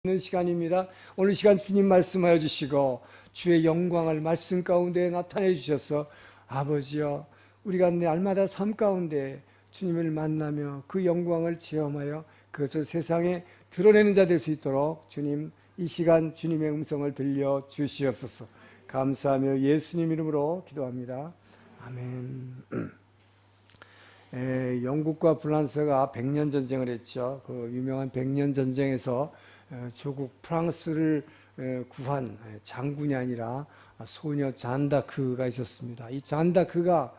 있는 시간입니다. 오늘 시간 주님 말씀하여 주시고 주의 영광을 말씀 가운데 나타내 주셔서 아버지여 우리가 날마다 삶 가운데 주님을 만나며 그 영광을 체험하여 그것을 세상에 드러내는 자 될 수 있도록 주님 이 시간 주님의 음성을 들려 주시옵소서. 감사하며 예수님 이름으로 기도합니다. 아멘. 영국과 프랑스가 100년 전쟁을 했죠. 그 유명한 100년 전쟁에서 조국 프랑스를 구한 장군이 아니라 소녀 잔다크가 있었습니다. 이 잔다크가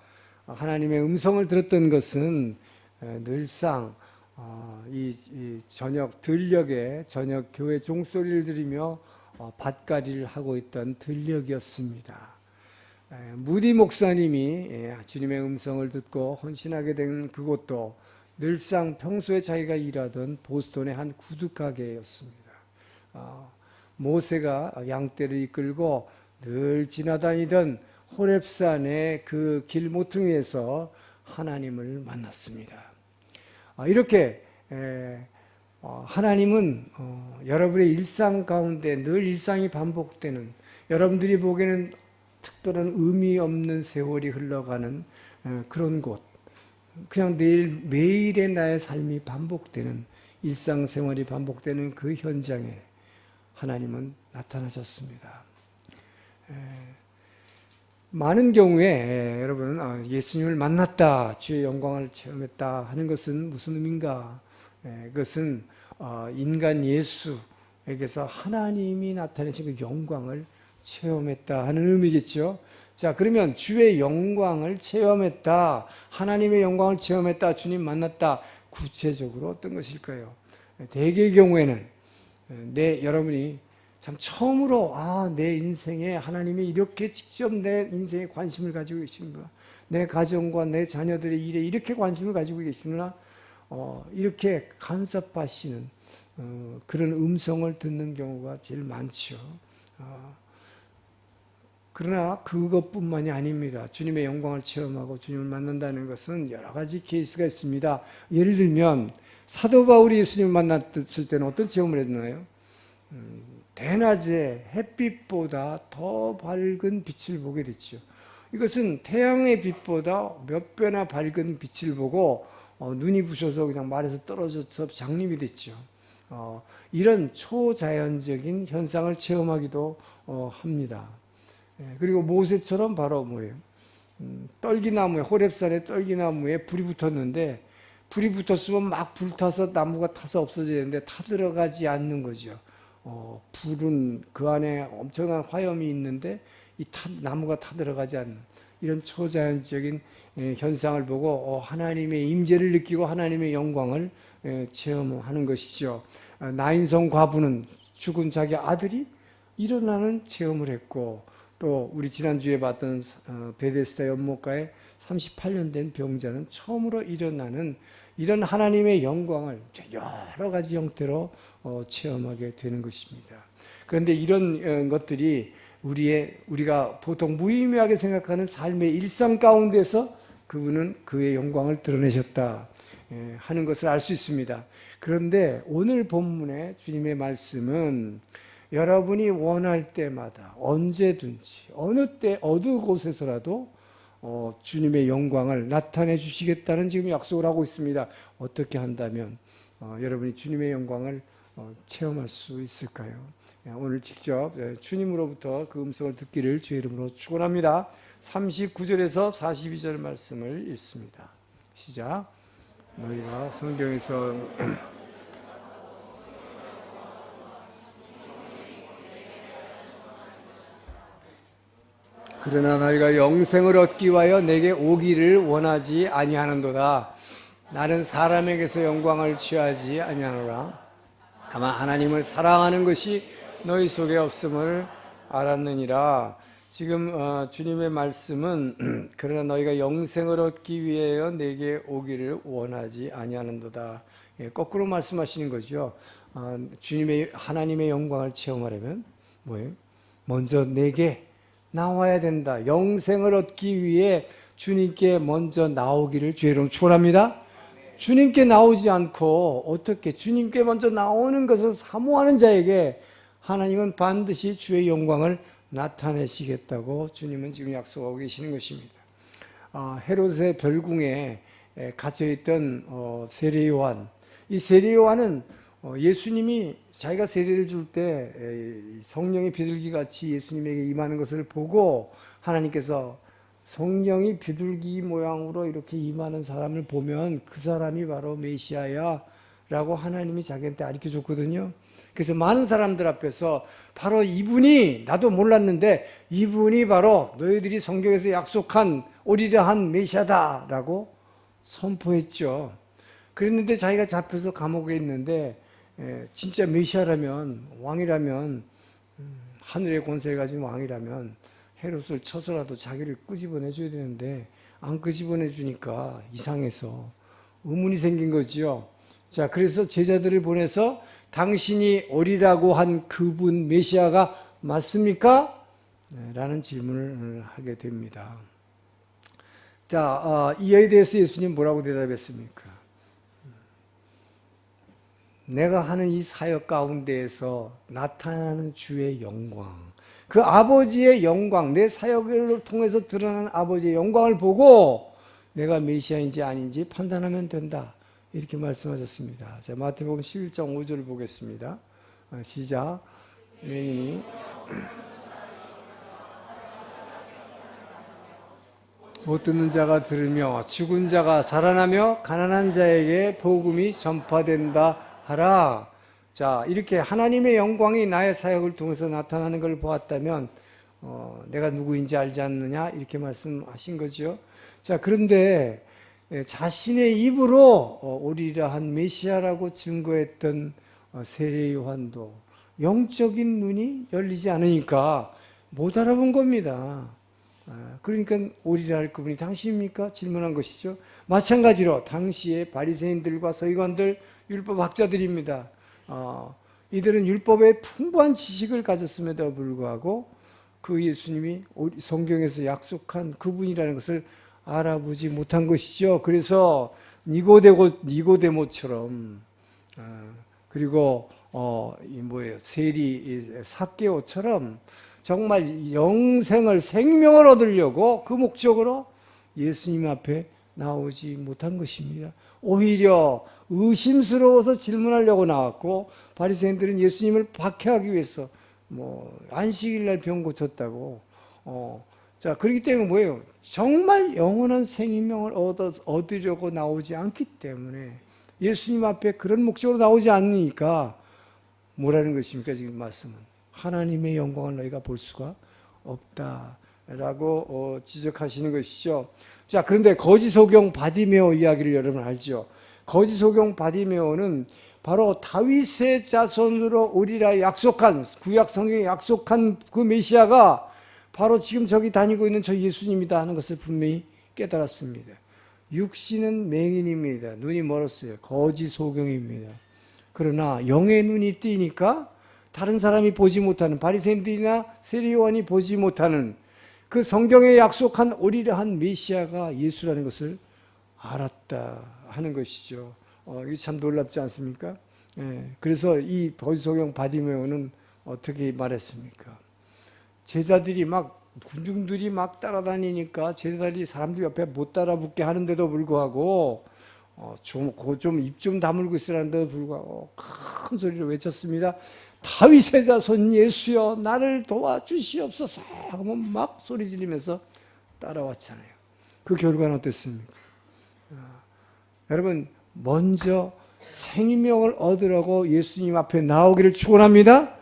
하나님의 음성을 들었던 것은 늘상 이 저녁 들녘에 저녁 교회 종소리를 들으며 밭갈이를 하고 있던 들녘이었습니다. 무디 목사님이 주님의 음성을 듣고 헌신하게 된 그곳도 늘상 평소에 자기가 일하던 보스턴의 한 구두가게였습니다. 모세가 양떼를 이끌고 늘 지나다니던 호렙산의 그 길 모퉁이에서 하나님을 만났습니다. 이렇게 하나님은 여러분의 일상 가운데 늘 일상이 반복되는, 여러분들이 보기에는 특별한 의미 없는 세월이 흘러가는 그런 곳, 그냥 매일의 나의 삶이 반복되는, 일상생활이 반복되는 그 현장에 하나님은 나타나셨습니다. 많은 경우에 여러분 예수님을 만났다, 주의 영광을 체험했다 하는 것은 무슨 의미인가? 그것은 인간 예수에게서 하나님이 나타내신 그 영광을 체험했다 하는 의미겠죠. 자, 그러면 주의 영광을 체험했다, 하나님의 영광을 체험했다, 주님 만났다, 구체적으로 어떤 것일까요? 대개의 경우에는 여러분이 참 처음으로 내 인생에 하나님이 이렇게 직접 내 인생에 관심을 가지고 계시는구나, 내 가정과 내 자녀들의 일에 이렇게 관심을 가지고 계시구나, 이렇게 간섭하시는 그런 음성을 듣는 경우가 제일 많죠. 그러나 그것뿐만이 아닙니다. 주님의 영광을 체험하고 주님을 만난다는 것은 여러 가지 케이스가 있습니다. 예를 들면 사도 바울이 예수님을 만났을 때는 어떤 체험을 했나요? 대낮에 햇빛보다 더 밝은 빛을 보게 됐죠. 이것은 태양의 빛보다 몇 배나 밝은 빛을 보고 눈이 부셔서 그냥 말에서 떨어져서 장님이 됐죠. 이런 초자연적인 현상을 체험하기도 합니다. 그리고 모세처럼 바로 뭐예요? 떨기나무에, 호렙산의 떨기나무에 불이 붙었는데, 불이 붙었으면 막 불타서 나무가 타서 없어져야 되는데 타들어가지 않는 거죠. 불은 그 안에 엄청난 화염이 있는데 이 나무가 타들어가지 않는 이런 초자연적인 현상을 보고 하나님의 임재를 느끼고 하나님의 영광을 체험하는 것이죠. 나인성 과부는 죽은 자기 아들이 일어나는 체험을 했고, 또 우리 지난주에 봤던 베데스다 연못가에 38년 된 병자는 처음으로 일어나는 이런 하나님의 영광을 여러 가지 형태로 체험하게 되는 것입니다. 그런데 이런 것들이 우리가 보통 무의미하게 생각하는 삶의 일상 가운데서 그분은 그의 영광을 드러내셨다 하는 것을 알 수 있습니다. 그런데 오늘 본문의 주님의 말씀은 여러분이 원할 때마다 언제든지 어느 때 어느 곳에서라도 주님의 영광을 나타내 주시겠다는 지금 약속을 하고 있습니다. 어떻게 한다면 여러분이 주님의 영광을 체험할 수 있을까요? 오늘 직접 주님으로부터 그 음성을 듣기를 주의 이름으로 축원합니다. 39절에서 42절 말씀을 읽습니다. 시작. 너희가 성경에서 그러나 너희가 영생을 얻기 위하여 내게 오기를 원하지 아니하는도다. 나는 사람에게서 영광을 취하지 아니하노라. 다만 하나님을 사랑하는 것이 너희 속에 없음을 알았느니라. 지금 주님의 말씀은 그러나 너희가 영생을 얻기 위하여 내게 오기를 원하지 아니하는도다. 거꾸로 말씀하시는 거죠. 하나님의 영광을 체험하려면 뭐예요? 먼저 내게 나와야 된다. 영생을 얻기 위해 주님께 먼저 나오기를 주의 이름으로 축원합니다. 주님께 나오지 않고 어떻게 주님께 먼저 나오는 것을 사모하는 자에게 하나님은 반드시 주의 영광을 나타내시겠다고 주님은 지금 약속하고 계시는 것입니다. 헤롯의 별궁에 갇혀있던 세례 요한, 이 세례 요한은 예수님이 자기가 세례를 줄 때 성령의 비둘기 같이 예수님에게 임하는 것을 보고 하나님께서 성령이 비둘기 모양으로 이렇게 임하는 사람을 보면 그 사람이 바로 메시아야 라고 하나님이 자기한테 가르쳐줬거든요. 그래서 많은 사람들 앞에서 바로 이분이, 나도 몰랐는데 이분이 바로 너희들이 성경에서 약속한 오리라 한 메시아다 라고 선포했죠. 그랬는데 자기가 잡혀서 감옥에 있는데 진짜 메시아라면, 왕이라면, 하늘의 권세 가진 왕이라면 헤롯을 쳐서라도 자기를 끄집어내 줘야 되는데 안 끄집어내 주니까 이상해서 의문이 생긴 거지요. 자, 그래서 제자들을 보내서 당신이 오리라고 한 그분 메시아가 맞습니까? 라는 질문을 하게 됩니다. 자, 이에 대해서 예수님 뭐라고 대답했습니까? 내가 하는 이 사역 가운데에서 나타나는 주의 영광, 그 아버지의 영광, 내 사역을 통해서 드러나는 아버지의 영광을 보고 내가 메시아인지 아닌지 판단하면 된다. 이렇게 말씀하셨습니다. 자, 마태복음 11장 5절을 보겠습니다. 시작. 맹인이 못 듣는 자가 들으며 죽은 자가 살아나며 가난한 자에게 복음이 전파된다 하라. 자, 이렇게 하나님의 영광이 나의 사역을 통해서 나타나는 걸 보았다면 내가 누구인지 알지 않느냐 이렇게 말씀하신 거죠. 자, 그런데 자신의 입으로 오리라 한 메시아라고 증거했던 세례 요한도 영적인 눈이 열리지 않으니까 못 알아본 겁니다. 그러니까 오리라 할 그분이 당신입니까? 질문한 것이죠. 마찬가지로 당시의 바리새인들과 서기관들, 율법학자들입니다. 이들은 율법에 풍부한 지식을 가졌음에도 불구하고 그 예수님이 성경에서 약속한 그분이라는 것을 알아보지 못한 것이죠. 그래서 니고데모처럼 그리고 세리 삭개오처럼 정말 영생을 생명을 얻으려고 그 목적으로 예수님 앞에 나오지 못한 것입니다. 오히려 의심스러워서 질문하려고 나왔고 바리새인들은 예수님을 박해하기 위해서 안식일 날 병 고쳤다고 자, 그렇기 때문에 뭐예요? 정말 영원한 생명을 얻으려고 나오지 않기 때문에 예수님 앞에 그런 목적으로 나오지 않으니까 뭐라는 것입니까? 지금 말씀은 하나님의 영광을 너희가 볼 수가 없다라고 지적하시는 것이죠. 자, 그런데 거지 소경 바디메오 이야기를 여러분 알죠? 거지 소경 바디메오는 바로 다윗의 자손으로 오리라 약속한, 구약 성경에 약속한 그 메시아가 바로 지금 저기 다니고 있는 저 예수님이다 하는 것을 분명히 깨달았습니다. 육신은 맹인입니다. 눈이 멀었어요. 거지 소경입니다. 그러나 영의 눈이 띄니까 다른 사람이 보지 못하는, 바리새인들이나 세리 요한이 보지 못하는 그 성경에 약속한 오리라 한 메시아가 예수라는 것을 알았다 하는 것이죠. 이게 참 놀랍지 않습니까? 그래서 이 거지 소경 바디메오는 어떻게 말했습니까? 제자들이 군중들이 따라다니니까 제자들이 사람들 옆에 못 따라붙게 하는데도 불구하고 입 좀 다물고 있으라는데도 불구하고 큰 소리로 외쳤습니다. 다윗의 자손 예수여 나를 도와주시옵소서 하면 막 소리 지르면서 따라왔잖아요. 그 결과는 어땠습니까? 여러분 먼저 생명을 얻으라고 예수님 앞에 나오기를 축원합니다.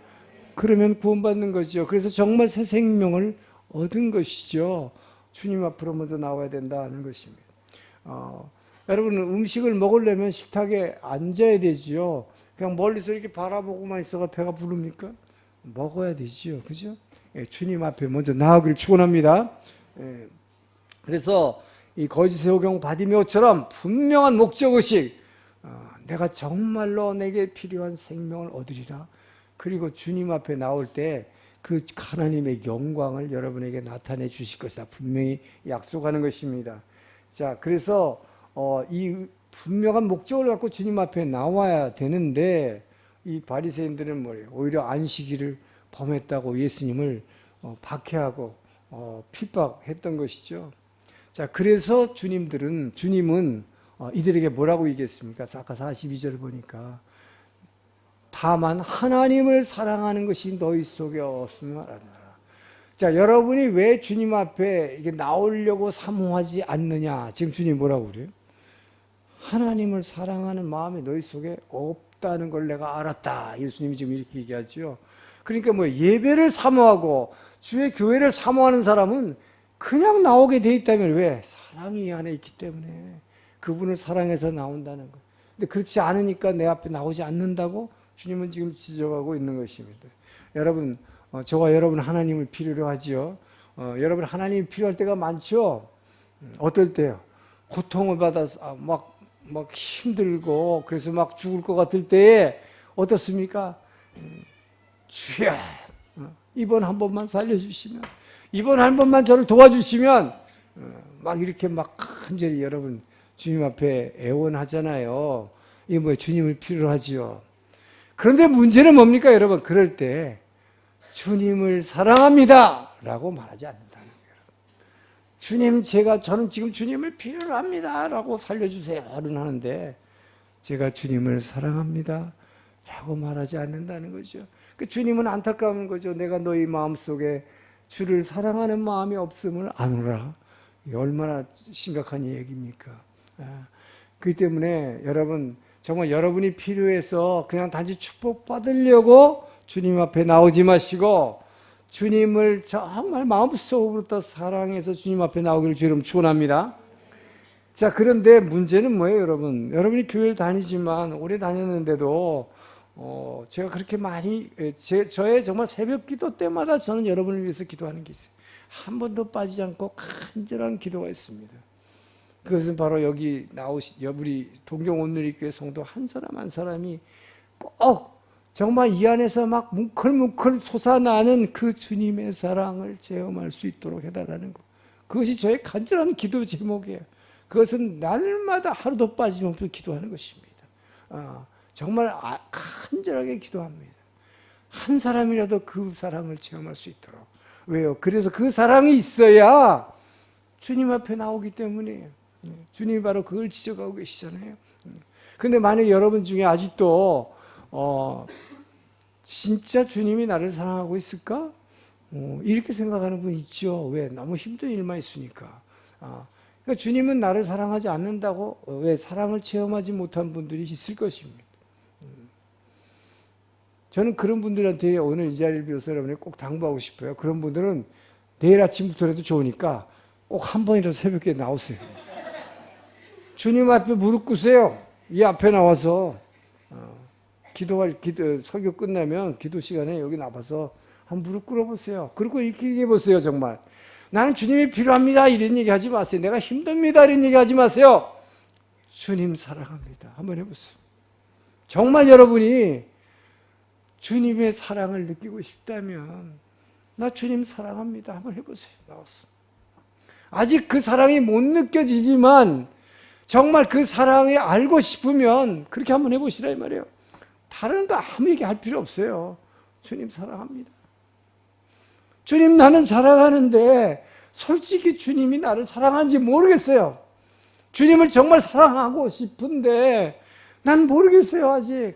그러면 구원받는 거죠. 그래서 정말 새 생명을 얻은 것이죠. 주님 앞으로 먼저 나와야 된다는 것입니다. 여러분 음식을 먹으려면 식탁에 앉아야 되지요. 그냥 멀리서 이렇게 바라보고만 있어가 배가 부릅니까? 먹어야 되지요. 그죠? 주님 앞에 먼저 나오기를 축원합니다. 그래서 이 거지 소경 바디메오처럼 분명한 목적의식, 내가 정말로 내게 필요한 생명을 얻으리라. 그리고 주님 앞에 나올 때 그 하나님의 영광을 여러분에게 나타내 주실 것이다. 분명히 약속하는 것입니다. 자, 그래서 이 분명한 목적을 갖고 주님 앞에 나와야 되는데 이 바리새인들은 뭐예요? 오히려 안식일을 범했다고 예수님을 박해하고 핍박했던 것이죠. 자, 그래서 주님은 이들에게 뭐라고 얘기했습니까? 아까 42절 보니까 다만 하나님을 사랑하는 것이 너희 속에 없으면 알아라. 자, 여러분이 왜 주님 앞에 이게 나오려고 사모하지 않느냐? 지금 주님 뭐라고 그래요? 하나님을 사랑하는 마음이 너희 속에 없다는 걸 내가 알았다. 예수님이 지금 이렇게 얘기하죠. 그러니까 뭐 예배를 사모하고 주의 교회를 사모하는 사람은 그냥 나오게 돼 있다면 왜? 사랑이 이 안에 있기 때문에 그분을 사랑해서 나온다는 거. 근데 그렇지 않으니까 내 앞에 나오지 않는다고 주님은 지금 지적하고 있는 것입니다. 여러분, 저와 여러분 하나님을 필요로 하지요. 여러분 하나님이 필요할 때가 많죠. 어떨 때요? 고통을 받아서 막 힘들고 그래서 막 죽을 것 같을 때에 어떻습니까? 주여, 이번 한 번만 살려주시면, 이번 한 번만 저를 도와주시면, 막 이렇게 막 간절히 여러분 주님 앞에 애원하잖아요. 이게 뭐 주님을 필요로 하지요. 그런데 문제는 뭡니까, 여러분? 그럴 때 주님을 사랑합니다 라고 말하지 않는다는 거예요. 주님, 저는 지금 주님을 필요로 합니다 라고 살려주세요는 하는데 제가 주님을 사랑합니다 라고 말하지 않는다는 거죠. 그 주님은 안타까운 거죠. 내가 너희 마음속에 주를 사랑하는 마음이 없음을 아노라. 이게 얼마나 심각한 얘기입니까? 그렇기 때문에 여러분, 정말 여러분이 필요해서 그냥 단지 축복받으려고 주님 앞에 나오지 마시고 주님을 정말 마음속으로부터 사랑해서 주님 앞에 나오기를 주님 축원합니다. 자, 그런데 문제는 뭐예요, 여러분? 여러분이 교회를 다니지만 오래 다녔는데도 제가 그렇게 많이 저의 정말 새벽 기도 때마다 저는 여러분을 위해서 기도하는 게 있어요. 한 번도 빠지지 않고 간절한 기도가 있습니다. 그것은 바로 여기 나오신 우리 동경온누리교회 성도 한 사람 한 사람이 꼭 정말 이 안에서 막 뭉클뭉클 솟아나는 그 주님의 사랑을 체험할 수 있도록 해달라는 것. 그것이 저의 간절한 기도 제목이에요. 그것은 날마다 하루도 빠짐없이 기도하는 것입니다. 정말 간절하게 기도합니다. 한 사람이라도 그 사랑을 체험할 수 있도록. 왜요? 그래서 그 사랑이 있어야 주님 앞에 나오기 때문이에요. 주님이 바로 그걸 지적하고 계시잖아요. 그런데 만약 여러분 중에 아직도 진짜 주님이 나를 사랑하고 있을까? 이렇게 생각하는 분 있죠. 왜? 너무 힘든 일만 있으니까. 그러니까 주님은 나를 사랑하지 않는다고 왜 사랑을 체험하지 못한 분들이 있을 것입니다. 저는 그런 분들한테 오늘 이 자리를 빌어서 여러분에게 꼭 당부하고 싶어요. 그런 분들은 내일 아침부터라도 좋으니까 꼭 한 번이라도 새벽에 나오세요. 주님 앞에 무릎 꿇으세요. 이 앞에 나와서 설교 끝나면 기도 시간에 여기 나와서 한 무릎 꿇어보세요. 그리고 이렇게 얘기해보세요. 정말 나는 주님이 필요합니다 이런 얘기 하지 마세요. 내가 힘듭니다 이런 얘기 하지 마세요. 주님 사랑합니다 한번 해보세요. 정말 여러분이 주님의 사랑을 느끼고 싶다면 나 주님 사랑합니다 한번 해보세요. 나와서 아직 그 사랑이 못 느껴지지만 정말 그 사랑이 알고 싶으면 그렇게 한번 해보시라 이 말이에요. 다른 거 아무 얘기 할 필요 없어요. 주님 사랑합니다. 주님 나는 사랑하는데 솔직히 주님이 나를 사랑하는지 모르겠어요. 주님을 정말 사랑하고 싶은데 난 모르겠어요 아직.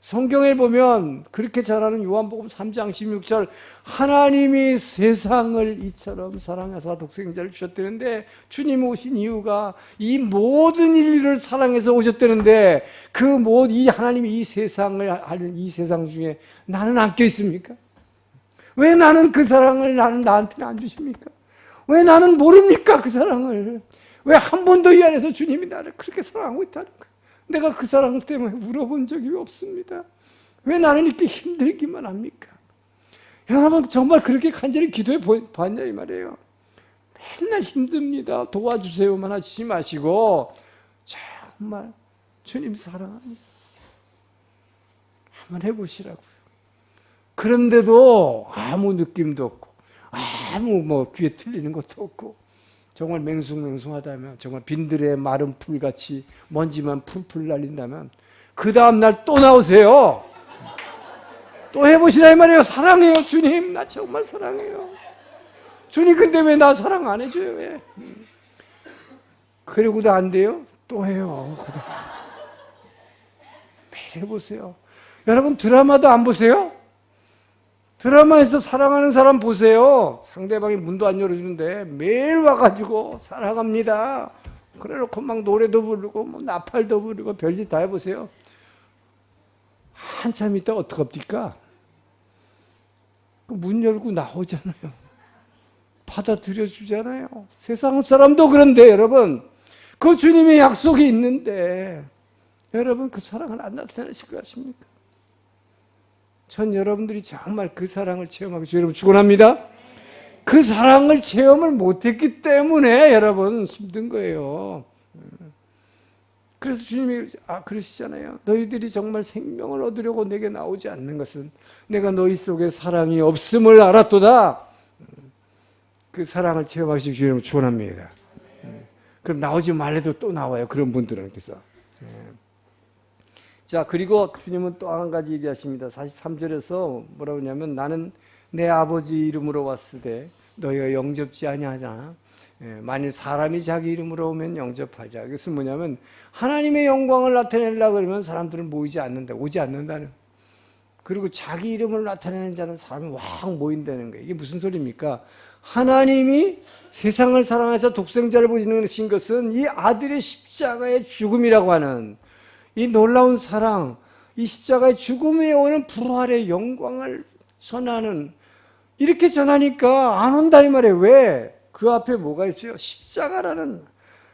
성경에 보면 그렇게 잘하는 요한복음 3장 16절 하나님이 세상을 이처럼 사랑하사 독생자를 주셨다는데 주님 오신 이유가 이 모든 인류를 사랑해서 오셨다는데 이 하나님이 이 세상을 하는 이 세상 중에 나는 안 껴있습니까? 왜 나는 그 사랑을 나한테는 안 주십니까? 왜 나는 모릅니까 그 사랑을? 왜 한 번도 이 안에서 주님이 나를 그렇게 사랑하고 있다는 거예요? 내가 그 사랑 때문에 울어본 적이 없습니다. 왜 나는 이렇게 힘들기만 합니까? 여러분 정말 그렇게 간절히 기도해 봤냐 이 말이에요. 맨날 힘듭니다. 도와주세요만 하지 마시고 정말 주님 사랑합니다. 한번 해보시라고요. 그런데도 아무 느낌도 없고 아무 귀에 틀리는 것도 없고 정말 맹숭맹숭하다면, 정말 빈들에 마른 풀같이 먼지만 풀풀 날린다면 그 다음날 또 나오세요. 또 해보시라 이 말이에요. 사랑해요 주님, 나 정말 사랑해요. 주님 근데 왜 나 사랑 안 해줘요? 왜? 그러고도 안 돼요? 또 해요. 매일 해보세요. 여러분 드라마도 안 보세요? 드라마에서 사랑하는 사람 보세요. 상대방이 문도 안 열어주는데 매일 와가지고 사랑합니다. 그래놓고 막 노래도 부르고 뭐 나팔도 부르고 별짓 다 해보세요. 한참 있다 어떡합니까? 문 열고 나오잖아요. 받아들여 주잖아요. 세상 사람도 그런데 여러분, 그 주님의 약속이 있는데 여러분 그 사랑을 안 나타내실 것 같습니까? 전 여러분들이 정말 그 사랑을 체험하기 위해서 여러분 축원합니다. 그 사랑을 체험을 못했기 때문에 여러분 힘든 거예요. 그래서 주님이 그러시잖아요. 너희들이 정말 생명을 얻으려고 내게 나오지 않는 것은 내가 너희 속에 사랑이 없음을 알았도다. 그 사랑을 체험하시기 위해서 여러분 축원합니다. 그럼 나오지 말래도 또 나와요. 그런 분들은. 그래서 자, 그리고 주님은 또 한 가지 얘기하십니다. 43절에서 뭐라고 하냐면 나는 내 아버지 이름으로 왔을 때 너희가 영접지 아니하잖아. 만일 사람이 자기 이름으로 오면 영접하자. 이것은 뭐냐면 하나님의 영광을 나타내려고 그러면 사람들은 모이지 않는다. 오지 않는다는. 그리고 자기 이름을 나타내는 자는 사람이 왕 모인다는 거예요. 이게 무슨 소리입니까? 하나님이 세상을 사랑해서 독생자를 보내신 것은 이 아들의 십자가의 죽음이라고 하는 이 놀라운 사랑, 이 십자가의 죽음에 오는 부활의 영광을 전하는, 이렇게 전하니까 안 온다 이 말이에요. 왜? 그 앞에 뭐가 있어요? 십자가라는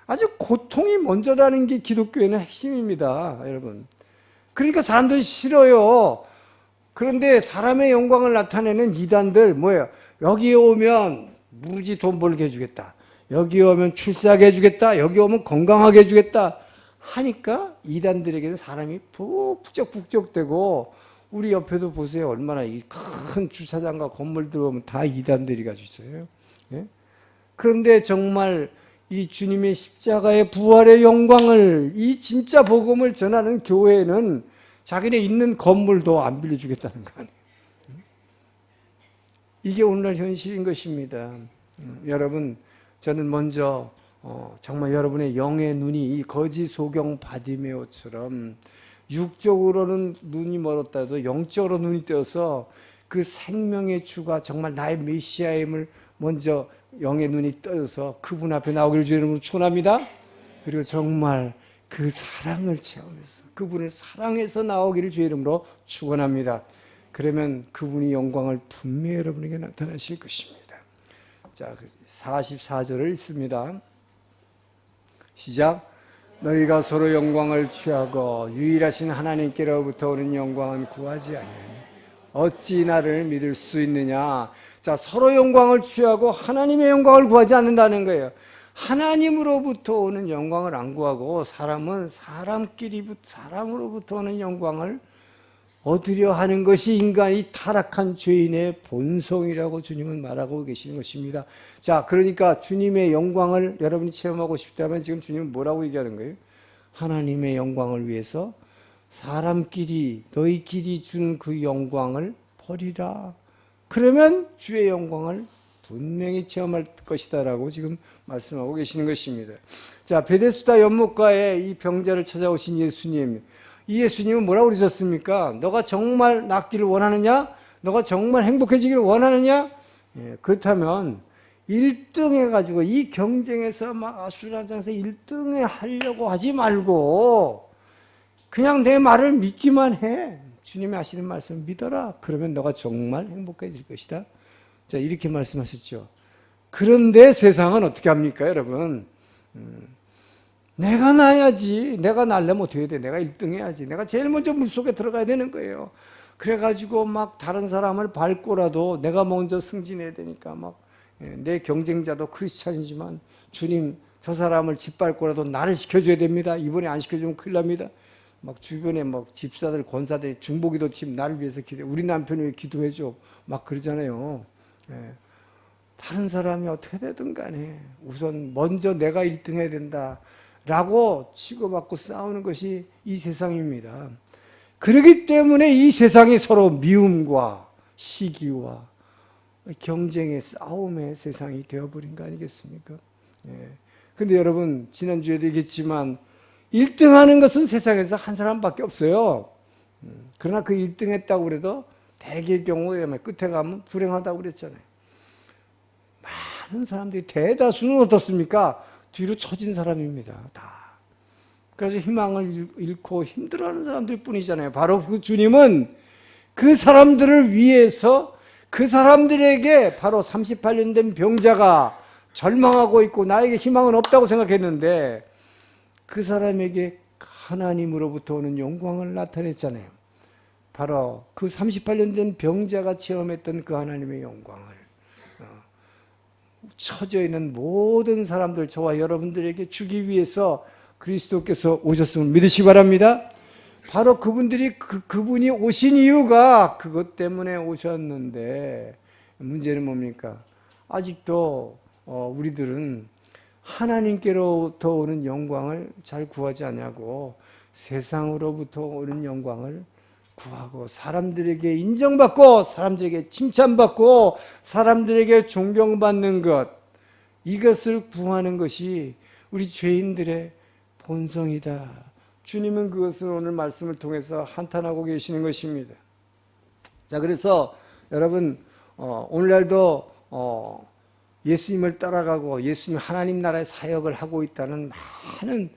아주 고통이 먼저라는 게 기독교에는 핵심입니다, 여러분. 그러니까 사람들이 싫어요. 그런데 사람의 영광을 나타내는 이단들 뭐예요? 여기에 오면 무지 돈 벌게 해주겠다. 여기 오면 출세하게 해주겠다. 여기 오면 건강하게 해주겠다. 하니까 이단들에게는 사람이 북적북적되고, 우리 옆에도 보세요. 얼마나 이 큰 주차장과 건물들 보면 다 이단들이 가지고 있어요. 예? 그런데 정말 이 주님의 십자가의 부활의 영광을, 이 진짜 복음을 전하는 교회는 자기네 있는 건물도 안 빌려주겠다는 거 아니에요. 이게 오늘날 현실인 것입니다. 여러분, 저는 먼저 정말 여러분의 영의 눈이 이 거지 소경 바디메오처럼 육적으로는 눈이 멀었다 해도 영적으로 눈이 떠서 그 생명의 주가 정말 나의 메시아임을 먼저 영의 눈이 떠서 그분 앞에 나오기를 주의 이름으로 축원합니다. 그리고 정말 그 사랑을 체험해서 그분을 사랑해서 나오기를 주의 이름으로 축원합니다. 그러면 그분이 영광을 분명히 여러분에게 나타나실 것입니다. 자, 44절을 읽습니다. 시작. 너희가 서로 영광을 취하고 유일하신 하나님께로부터 오는 영광은 구하지 아니하니 어찌 나를 믿을 수 있느냐. 자, 서로 영광을 취하고 하나님의 영광을 구하지 않는다는 거예요. 하나님으로부터 오는 영광을 안 구하고 사람은 사람으로부터 오는 영광을 얻으려 하는 것이 인간이 타락한 죄인의 본성이라고 주님은 말하고 계시는 것입니다. 자, 그러니까 주님의 영광을 여러분이 체험하고 싶다면 지금 주님은 뭐라고 얘기하는 거예요? 하나님의 영광을 위해서 사람끼리 너희끼리 준 그 영광을 버리라. 그러면 주의 영광을 분명히 체험할 것이다라고 지금 말씀하고 계시는 것입니다. 자, 베데스다 연못가에 이 병자를 찾아오신 예수님, 이 예수님은 뭐라고 그러셨습니까? 너가 정말 낫기를 원하느냐? 너가 정말 행복해지기를 원하느냐? 예, 그렇다면 1등 해가지고 이 경쟁에서 막 아수라장에서 1등에 하려고 하지 말고 그냥 내 말을 믿기만 해. 주님이 하시는 말씀 믿어라. 그러면 너가 정말 행복해질 것이다. 자, 이렇게 말씀하셨죠. 그런데 세상은 어떻게 합니까, 여러분? 내가 나야지. 내가 나려면 어떻게 해야 돼? 내가 1등 해야지. 내가 제일 먼저 물속에 들어가야 되는 거예요. 그래가지고 막 다른 사람을 밟고라도 내가 먼저 승진해야 되니까 막 내 경쟁자도 크리스찬이지만 주님 저 사람을 짓밟고라도 나를 시켜줘야 됩니다. 이번에 안 시켜주면 큰일 납니다. 막 주변에 막 집사들, 권사들, 중보기도 팀 나를 위해서 기도해. 우리 남편이 왜 기도해줘? 막 그러잖아요. 예. 다른 사람이 어떻게 되든 간에 우선 먼저 내가 1등 해야 된다라고 치고받고 싸우는 것이 이 세상입니다. 그렇기 때문에 이 세상이 서로 미움과 시기와 경쟁의 싸움의 세상이 되어버린 거 아니겠습니까? 근데 여러분, 지난주에도 얘기했지만 1등 하는 것은 세상에서 한 사람밖에 없어요. 그러나 그 1등 했다고 그래도 대개의 경우에 끝에 가면 불행하다고 그랬잖아요. 많은 사람들이, 대다수는 어떻습니까? 뒤로 처진 사람입니다. 다. 그래서 희망을 잃고 힘들어하는 사람들 뿐이잖아요. 바로 그 주님은 그 사람들을 위해서, 그 사람들에게 바로 38년 된 병자가 절망하고 있고 나에게 희망은 없다고 생각했는데 그 사람에게 하나님으로부터 오는 영광을 나타냈잖아요. 바로 그 38년 된 병자가 체험했던 그 하나님의 영광을 처져 있는 모든 사람들, 저와 여러분들에게 주기 위해서 그리스도께서 오셨음을 믿으시기 바랍니다. 바로 그분들이 그분이 오신 이유가 그것 때문에 오셨는데, 문제는 뭡니까? 아직도 우리들은 하나님께로부터 오는 영광을 잘 구하지 않냐고, 세상으로부터 오는 영광을 구하고 사람들에게 인정받고 사람들에게 칭찬받고 사람들에게 존경받는 것, 이것을 구하는 것이 우리 죄인들의 본성이다. 주님은 그것을 오늘 말씀을 통해서 한탄하고 계시는 것입니다. 자, 그래서 여러분, 오늘날도 예수님을 따라가고 예수님 하나님 나라의 사역을 하고 있다는 많은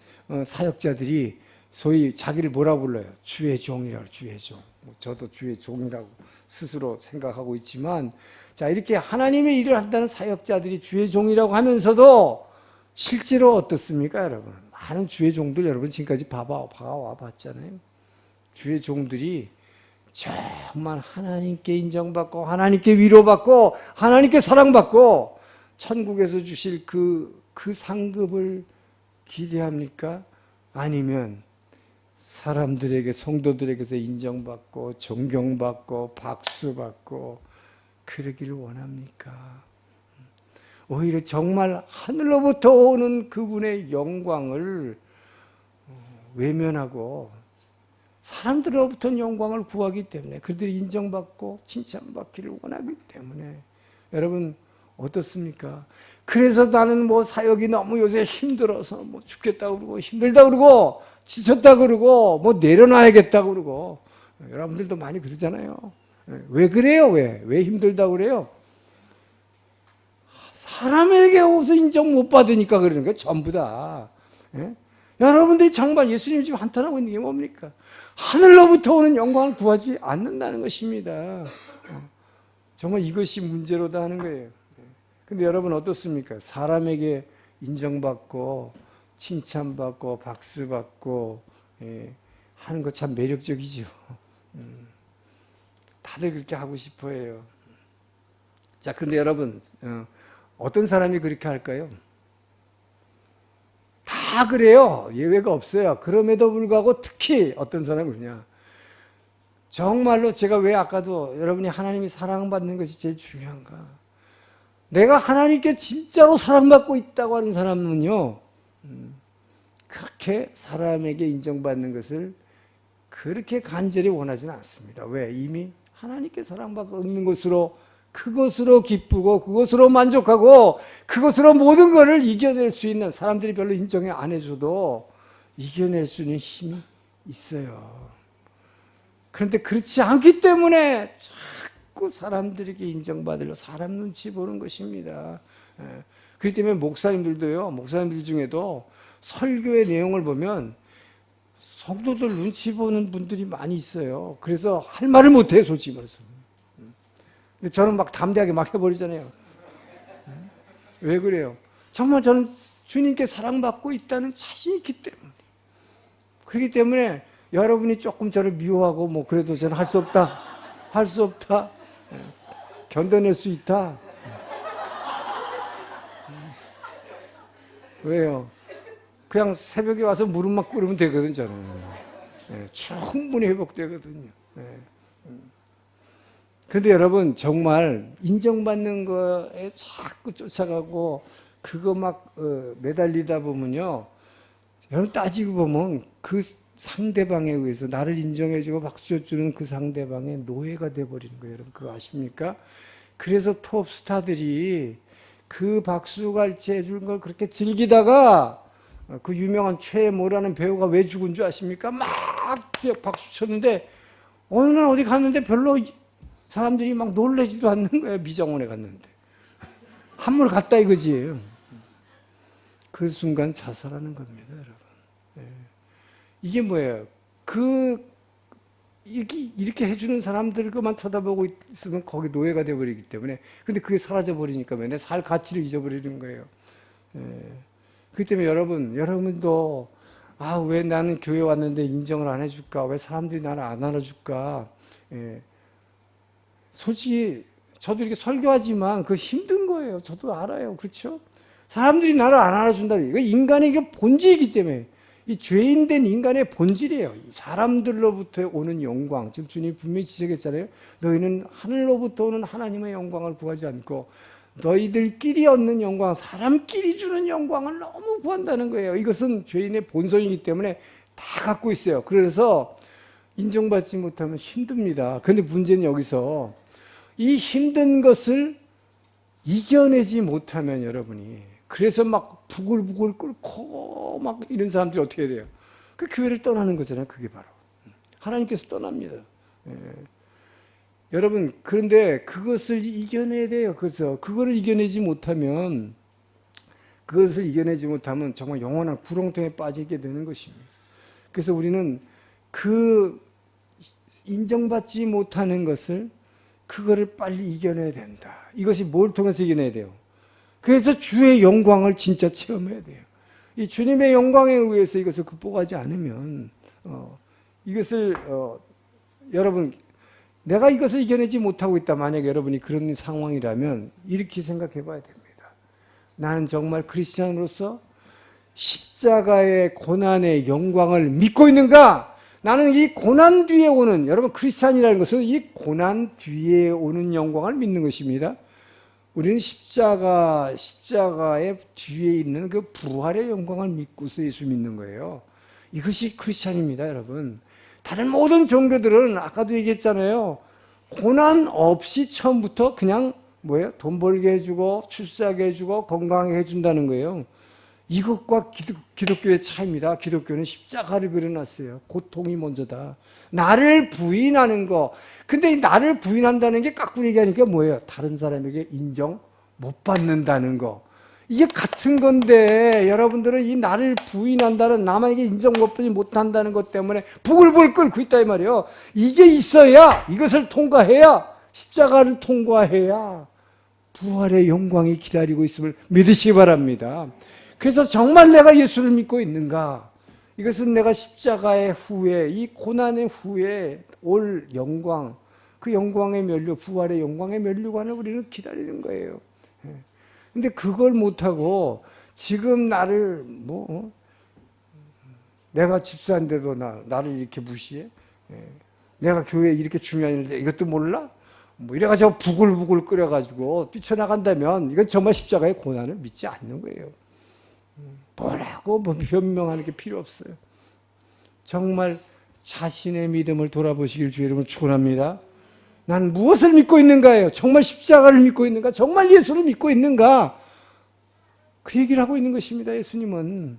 사역자들이 소위 자기를 뭐라고 불러요? 주의 종이라고. 주의 종. 저도 주의 종이라고 스스로 생각하고 있지만, 자, 이렇게 하나님의 일을 한다는 사역자들이 주의 종이라고 하면서도 실제로 어떻습니까, 여러분? 많은 주의 종들 여러분 지금까지 봐와 봤잖아요. 주의 종들이 정말 하나님께 인정받고 하나님께 위로받고 하나님께 사랑받고 천국에서 주실 그 상급을 기대합니까? 아니면 사람들에게, 성도들에게서 인정받고 존경받고 박수받고 그러기를 원합니까? 오히려 정말 하늘로부터 오는 그분의 영광을 외면하고 사람들로부터 영광을 구하기 때문에, 그들이 인정받고 칭찬받기를 원하기 때문에, 여러분 어떻습니까? 그래서 나는 뭐 사역이 너무 요새 힘들어서 뭐 죽겠다고 그러고 힘들다고 그러고 지쳤다고 그러고 뭐 내려놔야겠다고 그러고, 여러분들도 많이 그러잖아요. 왜 그래요? 왜 힘들다고 그래요? 사람에게 오서 인정 못 받으니까 그러는 거예요. 전부 다. 여러분들이 정말 예수님 지금 한탄하고 있는 게 뭡니까? 하늘로부터 오는 영광을 구하지 않는다는 것입니다. 정말 이것이 문제로다 하는 거예요. 근데 여러분 어떻습니까? 사람에게 인정받고 칭찬받고 박수받고 하는 거 참 매력적이죠. 다들 그렇게 하고 싶어 해요. 자, 근데 여러분 어떤 사람이 그렇게 할까요? 다 그래요. 예외가 없어요. 그럼에도 불구하고 특히 어떤 사람이 그러냐. 정말로 제가 왜 아까도 여러분이 하나님이 사랑받는 것이 제일 중요한가. 내가 하나님께 진짜로 사랑받고 있다고 하는 사람은요, 그렇게 사람에게 인정받는 것을 그렇게 간절히 원하지는 않습니다. 왜? 이미 하나님께 사랑받고 있는 것으로, 그것으로 기쁘고 그것으로 만족하고 그것으로 모든 것을 이겨낼 수 있는, 사람들이 별로 인정 안 해줘도 이겨낼 수 있는 힘이 있어요. 그런데 그렇지 않기 때문에 자꾸 사람들에게 인정받으려 사람 눈치 보는 것입니다. 그렇기 때문에 목사님들 중에도 설교의 내용을 보면 성도들 눈치 보는 분들이 많이 있어요. 그래서 할 말을 못해요, 솔직히 말해서. 근데 저는 막 담대하게 막 해버리잖아요. 왜 그래요? 정말 저는 주님께 사랑받고 있다는 자신이 있기 때문에. 그렇기 때문에 여러분이 조금 저를 미워하고 뭐 그래도 저는 할 수 없다. 견뎌낼 수 있다. 왜요? 그냥 새벽에 와서 무릎만 꿇으면 되거든, 저는. 충분히 회복되거든요. 근데 여러분 정말 인정받는 거에 자꾸 쫓아가고 그거 막 매달리다 보면요. 여러분 따지고 보면 그 상대방에 의해서 나를 인정해주고 박수 쳐주는 그 상대방의 노예가 돼버리는 거예요. 여러분 그거 아십니까? 그래서 톱스타들이 그 박수갈채 해주는 걸 그렇게 즐기다가 그 유명한 최모라는 배우가 왜 죽은 줄 아십니까? 막 박수 쳤는데 어느 날 어디 갔는데 별로 사람들이 막 놀래지도 않는 거예요. 미장원에 갔는데. 한물 갔다 이거지. 그 순간 자살하는 겁니다, 여러분. 이게 뭐예요? 이렇게 해주는 사람들만 쳐다보고 있으면 거기 노예가 되어버리기 때문에. 근데 그게 사라져버리니까 맨날 살 가치를 잊어버리는 거예요. 그렇기 때문에 여러분도 왜 나는 교회 왔는데 인정을 안 해줄까? 왜 사람들이 나를 안 알아줄까? 솔직히 저도 이렇게 설교하지만 그거 힘든 거예요. 저도 알아요. 그렇죠? 사람들이 나를 안 알아준다는 이거 인간의 이게 본질이기 때문에 이 죄인된 인간의 본질이에요. 사람들로부터 오는 영광. 지금 주님이 분명히 지적했잖아요. 너희는 하늘로부터 오는 하나님의 영광을 구하지 않고 너희들끼리 얻는 영광, 사람끼리 주는 영광을 너무 구한다는 거예요. 이것은 죄인의 본성이기 때문에 다 갖고 있어요. 그래서 인정받지 못하면 힘듭니다. 그런데 문제는 여기서 이 힘든 것을 이겨내지 못하면 여러분이 그래서 막 부글부글 끓고 막 이런 사람들이 어떻게 해야 돼요? 그 교회를 떠나는 거잖아요. 그게 바로 하나님께서 떠납니다. 여러분 그런데 그것을 이겨내야 돼요. 그래서 그거를 이겨내지 못하면 정말 영원한 구렁텅이에 빠지게 되는 것입니다. 그래서 우리는 그 인정받지 못하는 것을 그거를 빨리 이겨내야 된다. 이것이 뭘 통해서 이겨내야 돼요? 그래서 주의 영광을 진짜 체험해야 돼요. 이 주님의 영광에 의해서 이것을 극복하지 않으면 여러분 내가 이것을 이겨내지 못하고 있다. 만약에 여러분이 그런 상황이라면 이렇게 생각해 봐야 됩니다. 나는 정말 크리스찬으로서 십자가의 고난의 영광을 믿고 있는가? 나는 이 고난 뒤에 오는, 여러분 크리스찬이라는 것은 이 고난 뒤에 오는 영광을 믿는 것입니다. 우리는 십자가의 뒤에 있는 그 부활의 영광을 믿고서 예수 믿는 거예요. 이것이 크리스찬입니다, 여러분. 다른 모든 종교들은 아까도 얘기했잖아요. 고난 없이 처음부터 그냥 돈 벌게 해주고 출세하게 해주고 건강하게 해준다는 거예요. 이것과 기독교의 차이입니다. 기독교는 십자가를 그려놨어요. 고통이 먼저다. 나를 부인하는 거. 근데 이 나를 부인한다는 게 까꾸리 얘기하니까 뭐예요? 다른 사람에게 인정 못 받는다는 거. 이게 같은 건데 여러분들은 이 나를 부인한다는 남에게 인정 못 받지 못한다는 것 때문에 부글부글 끓고 있다 이 말이에요. 이게 있어야 이것을 통과해야 십자가를 통과해야 부활의 영광이 기다리고 있음을 믿으시기 바랍니다. 그래서 정말 내가 예수를 믿고 있는가? 이것은 내가 십자가의 후에 이 고난의 후에 올 영광, 그 영광의 면류, 부활의 영광의 면류관을 우리는 기다리는 거예요. 근데 그걸 못하고 지금 나를 내가 집사인데도 나를 이렇게 무시해? 내가 교회에 이렇게 중요한 일인데 이것도 몰라? 이래가지고 부글부글 끓여가지고 뛰쳐나간다면 이건 정말 십자가의 고난을 믿지 않는 거예요. 뭐라고 변명하는 게 필요 없어요. 정말 자신의 믿음을 돌아보시길 주의 이름으로 축원합니다. 난 무엇을 믿고 있는가예요? 정말 십자가를 믿고 있는가? 정말 예수를 믿고 있는가? 그 얘기를 하고 있는 것입니다. 예수님은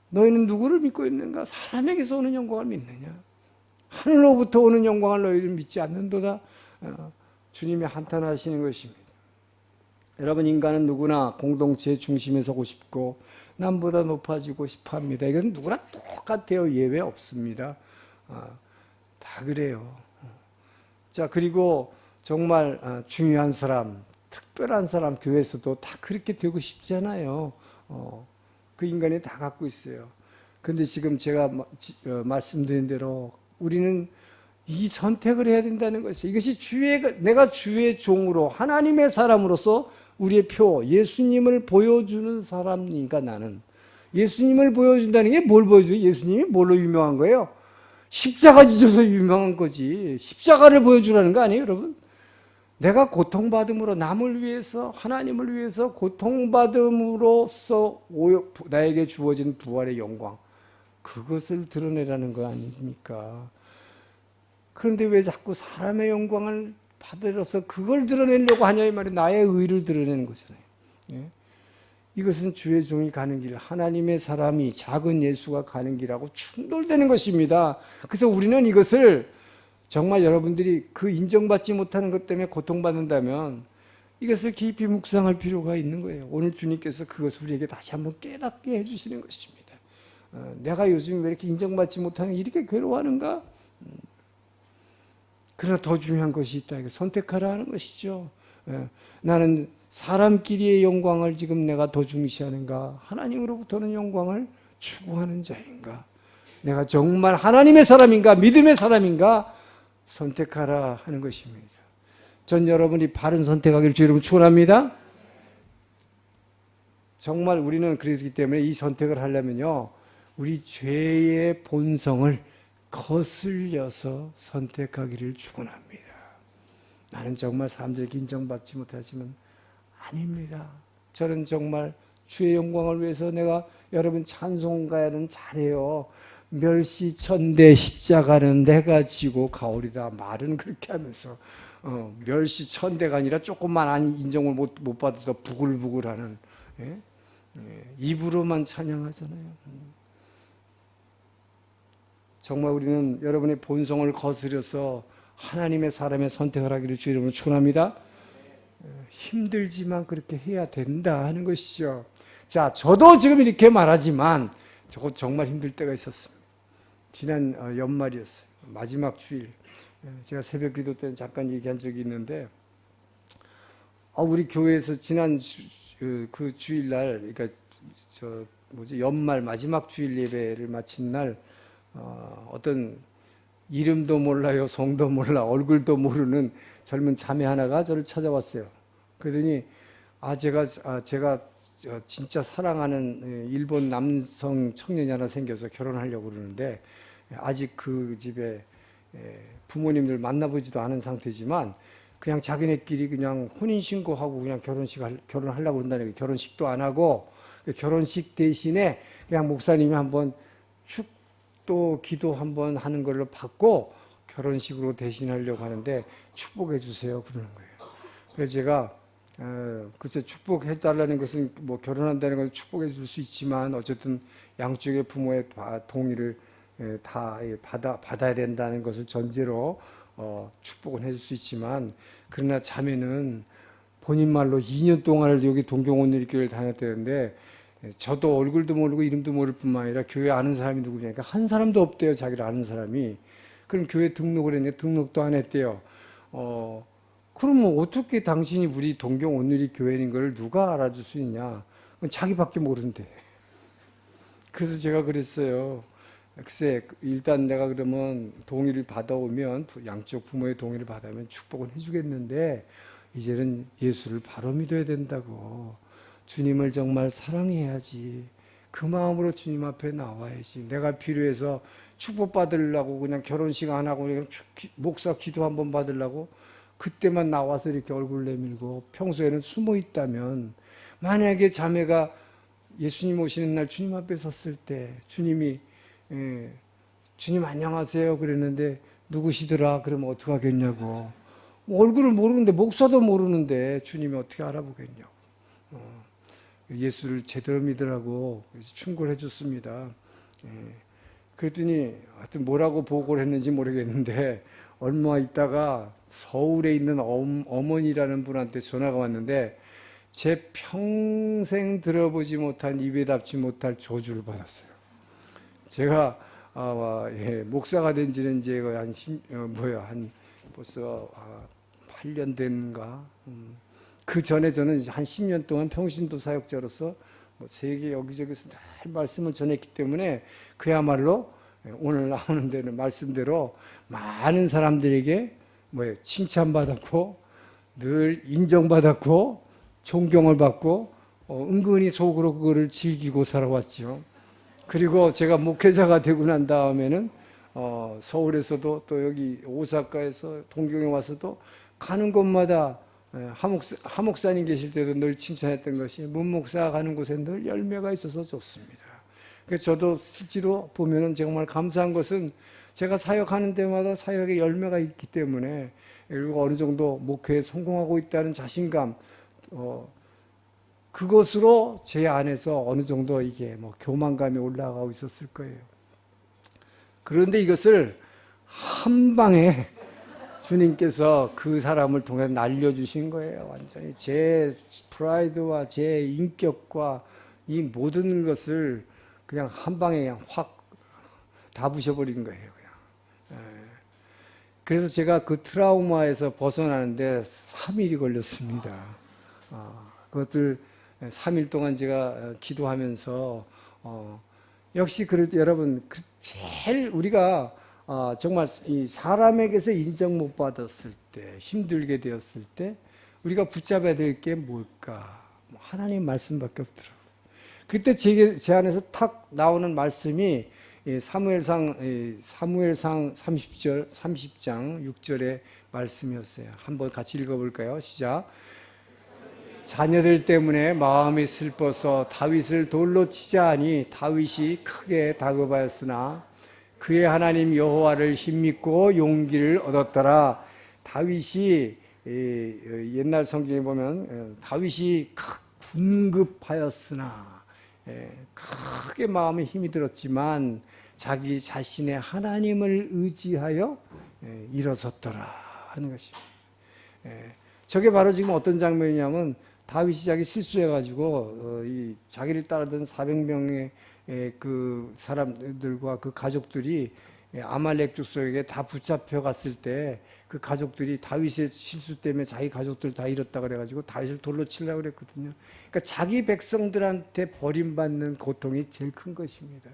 너희는 누구를 믿고 있는가? 사람에게서 오는 영광을 믿느냐? 하늘로부터 오는 영광을 너희는 믿지 않는도다. 주님이 한탄하시는 것입니다. 여러분 인간은 누구나 공동체의 중심에 서고 싶고 남보다 높아지고 싶어 합니다. 이건 누구나 똑같아요. 예외 없습니다. 다 그래요. 자, 그리고 정말 중요한 사람, 특별한 사람 교회에서도 다 그렇게 되고 싶잖아요. 그 인간이 다 갖고 있어요. 그런데 지금 제가 말씀드린 대로 우리는 이 선택을 해야 된다는 것이에요. 이것이 내가 주의 종으로 하나님의 사람으로서 우리의 표, 예수님을 보여주는 사람이니까 나는. 예수님을 보여준다는 게 뭘 보여줘요? 예수님이 뭘로 유명한 거예요? 십자가 지셔서 유명한 거지. 십자가를 보여주라는 거 아니에요, 여러분? 내가 고통받음으로 남을 위해서 하나님을 위해서 고통받음으로써 나에게 주어진 부활의 영광, 그것을 드러내라는 거 아닙니까? 그런데 왜 자꾸 사람의 영광을 받으러서 그걸 드러내려고 하냐 이 말이 나의 의를 드러내는 거잖아요. 예? 이것은 주의 종이 가는 길, 하나님의 사람이 작은 예수가 가는 길하고 충돌되는 것입니다. 그래서 우리는 이것을 정말 여러분들이 그 인정받지 못하는 것 때문에 고통받는다면 이것을 깊이 묵상할 필요가 있는 거예요. 오늘 주님께서 그것을 우리에게 다시 한번 깨닫게 해주시는 것입니다. 내가 요즘 왜 이렇게 인정받지 못하는 게 이렇게 괴로워하는가? 그러나 더 중요한 것이 있다. 선택하라 하는 것이죠. 나는 사람끼리의 영광을 지금 내가 더 중시하는가? 하나님으로부터는 영광을 추구하는 자인가? 내가 정말 하나님의 사람인가? 믿음의 사람인가? 선택하라 하는 것입니다. 전 여러분이 바른 선택하기를 주 이름으로 축원합니다. 정말 우리는 그렇기 때문에 이 선택을 하려면요, 우리 죄의 본성을 거슬려서 선택하기를 축원합니다. 나는 정말 사람들에게 인정받지 못하지만 아닙니다. 저는 정말 주의 영광을 위해서 내가 여러분 찬송가야는 잘해요. 멸시천대 십자가는 내가 지고 가오리다. 말은 그렇게 하면서 멸시천대가 아니라 조금만 인정을 못 받아도 부글부글하는, 예? 입으로만 찬양하잖아요. 정말 우리는 여러분의 본성을 거스려서 하나님의 사람의 선택을 하기를 주 이름으로 축원합니다. 힘들지만 그렇게 해야 된다 하는 것이죠. 자, 저도 지금 이렇게 말하지만 저거 정말 힘들 때가 있었습니다. 지난 연말이었어요. 마지막 주일. 제가 새벽 기도 때는 잠깐 얘기한 적이 있는데, 우리 교회에서 지난 그 주일날, 그러니까 연말 마지막 주일 예배를 마친 날, 어떤 이름도 몰라요, 성도 몰라, 얼굴도 모르는 젊은 자매 하나가 저를 찾아왔어요. 그러더니 제가 진짜 사랑하는 일본 남성 청년이 하나 생겨서 결혼하려고 그러는데 아직 그 집에 부모님들 만나보지도 않은 상태지만 그냥 자기네끼리 그냥 혼인신고하고 그냥 결혼하려고 그런다는 거예요. 결혼식도 안 하고 결혼식 대신에 그냥 목사님이 한번 축도 기도 한번 하는 걸로 받고 결혼식으로 대신하려고 하는데 축복해 주세요 그러는 거예요. 그래서 제가 글쎄 축복해달라는 것은 뭐 결혼한다는 것은 축복해 줄 수 있지만 어쨌든 양쪽의 부모의 동의를 다 받아야 된다는 것을 전제로 축복은 해줄 수 있지만, 그러나 자매는 본인 말로 2년 동안을 여기 동경원누리교회를 다녔다는데 저도 얼굴도 모르고 이름도 모를 뿐만 아니라 교회 아는 사람이 누구냐니까 한 사람도 없대요. 자기를 아는 사람이. 그럼 교회 등록을 했는데 등록도 안 했대요. 그러면 어떻게 당신이 우리 동경원누리교회인 걸 누가 알아줄 수 있냐? 자기밖에 모른대. 그래서 제가 그랬어요. 글쎄, 일단 내가 그러면 동의를 받아오면, 양쪽 부모의 동의를 받아오면 축복은 해주겠는데 이제는 예수를 바로 믿어야 된다고. 주님을 정말 사랑해야지. 그 마음으로 주님 앞에 나와야지. 내가 필요해서 축복받으려고 그냥 결혼식 안 하고 그냥 목사 기도 한번 받으려고 그때만 나와서 이렇게 얼굴 내밀고 평소에는 숨어 있다면, 만약에 자매가 예수님 오시는 날 주님 앞에 섰을 때 주님이 주님 안녕하세요 그랬는데 누구시더라 그러면 어떡하겠냐고. 얼굴을 모르는데, 목사도 모르는데 주님이 어떻게 알아보겠냐고. 예수를 제대로 믿으라고 충고를 해줬습니다. 그랬더니 하여튼 뭐라고 보고를 했는지 모르겠는데 얼마 있다가 서울에 있는 어머니라는 분한테 전화가 왔는데 제 평생 들어보지 못한, 입에 담지 못할 저주를 받았어요. 제가 목사가 된 지는 이제 한 벌써 8년 된가. 그 전에 저는 한 10년 동안 평신도 사역자로서 세계 여기저기서 늘 말씀을 전했기 때문에 그야말로 오늘 나오는 데는 말씀대로 많은 사람들에게 칭찬받았고 늘 인정받았고 존경을 받고 은근히 속으로 그거를 즐기고 살아왔죠. 그리고 제가 목회자가 되고 난 다음에는 서울에서도 또 여기 오사카에서 동경에 와서도 가는 곳마다 하목사님 계실 때도 늘 칭찬했던 것이 문목사 가는 곳에 늘 열매가 있어서 좋습니다. 그래서 저도 실제로 보면은 정말 감사한 것은 제가 사역하는 데마다 사역에 열매가 있기 때문에 그리고 어느 정도 목회에 성공하고 있다는 자신감, 그것으로 제 안에서 어느 정도 이게 뭐 교만감이 올라가고 있었을 거예요. 그런데 이것을 한 방에 주님께서 그 사람을 통해 날려주신 거예요. 완전히 제 프라이드와 제 인격과 이 모든 것을 그냥 한 방에 그냥 확 다 부셔버린 거예요. 그냥. 그래서 제가 그 트라우마에서 벗어나는데 3일이 걸렸습니다. 그것들 3일 동안 제가 기도하면서 역시 여러분 제일 우리가 정말 이 사람에게서 인정 못 받았을 때, 힘들게 되었을 때 우리가 붙잡아야 될 게 뭘까? 하나님 말씀밖에 없더라고요. 그때 제 안에서 탁 나오는 말씀이 사무엘상 30장 6절의 말씀이었어요. 한번 같이 읽어볼까요? 시작. 자녀들 때문에 마음이 슬퍼서 다윗을 돌로 치자 하니 다윗이 크게 다급하였으나 그의 하나님 여호와를 힘입고 용기를 얻었더라. 다윗이 옛날 성경에 보면 다윗이 군급하였으나 크게 마음에 힘이 들었지만 자기 자신의 하나님을 의지하여 일어섰더라 하는 것입니다. 저게 바로 지금 어떤 장면이냐면 다윗이 자기 실수해가지고 자기를 따르던 400명의 그 사람들과 그 가족들이 아말렉 족속에게 다 붙잡혀 갔을 때 그 가족들이 다윗의 실수 때문에 자기 가족들 다 잃었다 그래가지고 다윗을 돌로 치려고 그랬거든요. 그러니까 자기 백성들한테 버림받는 고통이 제일 큰 것입니다.